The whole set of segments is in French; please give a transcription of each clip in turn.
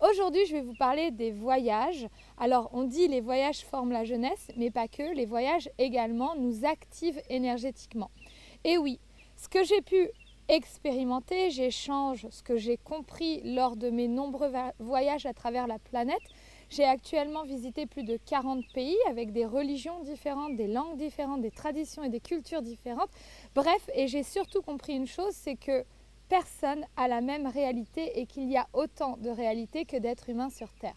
Aujourd'hui, je vais vous parler des voyages. Alors, on dit les voyages forment la jeunesse, mais pas que. Les voyages également nous activent énergétiquement. Et oui, ce que j'ai pu expérimenter, j'échange ce que j'ai compris lors de mes nombreux voyages à travers la planète. J'ai actuellement visité plus de 40 pays avec des religions différentes, des langues différentes, des traditions et des cultures différentes. Bref, et j'ai surtout compris une chose, c'est que personne n'a la même réalité et qu'il y a autant de réalités que d'êtres humains sur Terre.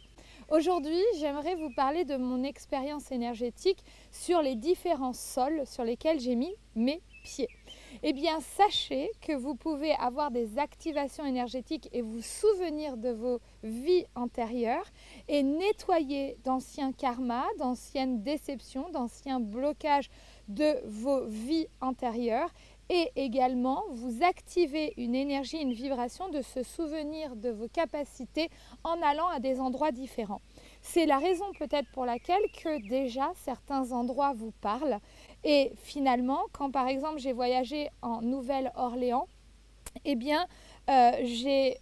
Aujourd'hui, j'aimerais vous parler de mon expérience énergétique sur les différents sols sur lesquels j'ai mis mes pieds. Eh bien, sachez que vous pouvez avoir des activations énergétiques et vous souvenir de vos vies antérieures et nettoyer d'anciens karmas, d'anciennes déceptions, d'anciens blocages de vos vies antérieures et également vous activer une énergie, une vibration de se souvenir de vos capacités en allant à des endroits différents. C'est la raison peut-être pour laquelle que déjà certains endroits vous parlent et finalement quand par exemple j'ai voyagé en Nouvelle-Orléans, eh bien j'ai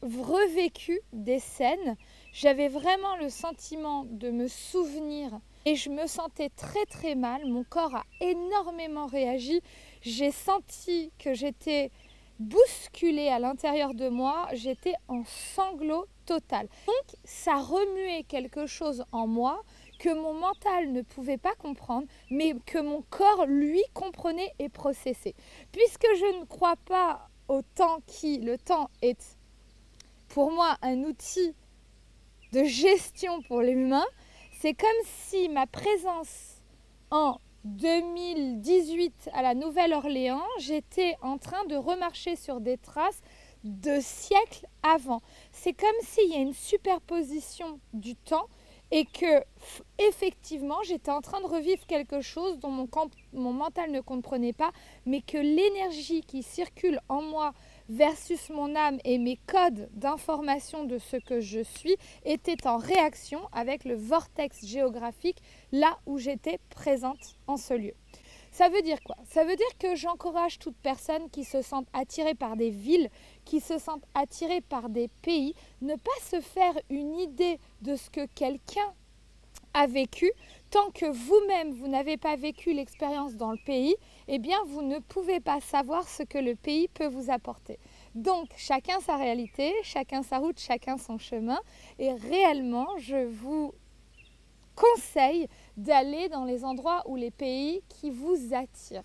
revécu des scènes, j'avais vraiment le sentiment de me souvenir et je me sentais très mal, mon corps a énormément réagi, j'ai senti que j'étais bousculée à l'intérieur de moi, j'étais en sanglots total. Donc ça remuait quelque chose en moi que mon mental ne pouvait pas comprendre, mais que mon corps, lui, comprenait et processait. Puisque je ne crois pas au temps le temps est pour moi un outil de gestion pour l'humain, c'est comme si ma présence en 2018 à la Nouvelle-Orléans, j'étais en train de remarcher sur des traces de siècles avant. C'est comme s'il y a une superposition du temps et que effectivement j'étais en train de revivre quelque chose dont mon mental ne comprenait pas, mais que l'énergie qui circule en moi versus mon âme et mes codes d'information de ce que je suis étaient en réaction avec le vortex géographique là où j'étais présente en ce lieu. Ça veut dire quoi? Ça veut dire que j'encourage toute personne qui se sente attirée par des villes, qui se sente attirée par des pays, ne pas se faire une idée de ce que quelqu'un a vécu. Tant que vous-même, vous n'avez pas vécu l'expérience dans le pays, eh bien, vous ne pouvez pas savoir ce que le pays peut vous apporter. Donc, chacun sa réalité, chacun sa route, chacun son chemin. Et réellement, je vous conseille d'aller dans les endroits ou les pays qui vous attirent.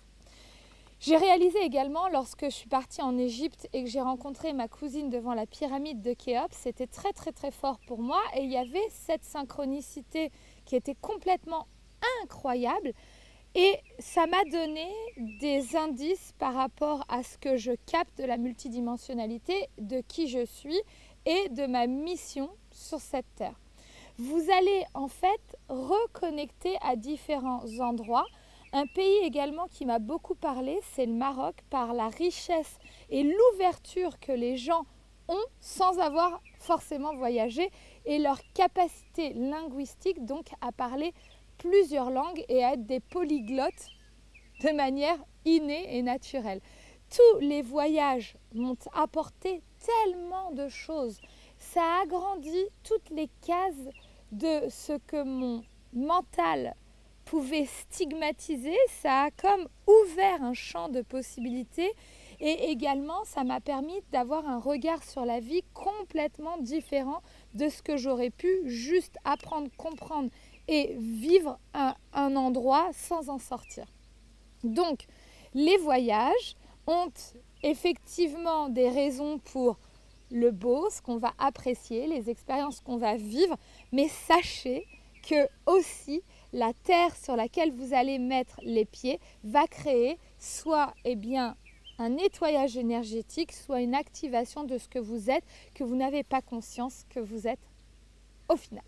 J'ai réalisé également lorsque je suis partie en Égypte et que j'ai rencontré ma cousine devant la pyramide de Khéops, c'était très fort pour moi et il y avait cette synchronicité qui était complètement incroyable et ça m'a donné des indices par rapport à ce que je capte de la multidimensionnalité, de qui je suis et de ma mission sur cette terre. Vous allez en fait reconnecter à différents endroits. Un pays également qui m'a beaucoup parlé, c'est le Maroc, par la richesse et l'ouverture que les gens ont sans avoir forcément voyagé et leur capacité linguistique donc à parler plusieurs langues et à être des polyglottes de manière innée et naturelle. Tous les voyages m'ont apporté tellement de choses. Ça a agrandi toutes les cases de ce que mon mental pouvait stigmatiser, ça a comme ouvert un champ de possibilités et également ça m'a permis d'avoir un regard sur la vie complètement différent de ce que j'aurais pu juste apprendre, comprendre et vivre à un endroit sans en sortir. Donc les voyages ont effectivement des raisons pour le beau, ce qu'on va apprécier, les expériences qu'on va vivre, mais sachez que aussi la terre sur laquelle vous allez mettre les pieds va créer soit un nettoyage énergétique, soit une activation de ce que vous êtes, que vous n'avez pas conscience que vous êtes au final.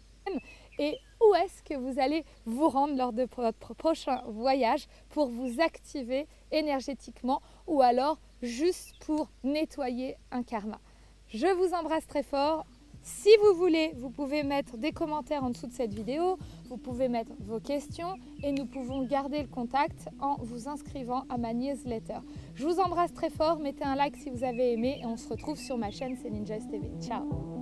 Et où est-ce que vous allez vous rendre lors de votre prochain voyage pour vous activer énergétiquement ou alors juste pour nettoyer un karma. Je vous embrasse très fort. Si vous voulez, vous pouvez mettre des commentaires en dessous de cette vidéo, vous pouvez mettre vos questions et nous pouvons garder le contact en vous inscrivant à ma newsletter. Je vous embrasse très fort, mettez un like si vous avez aimé et on se retrouve sur ma chaîne, c'est Ninjas TV. Ciao!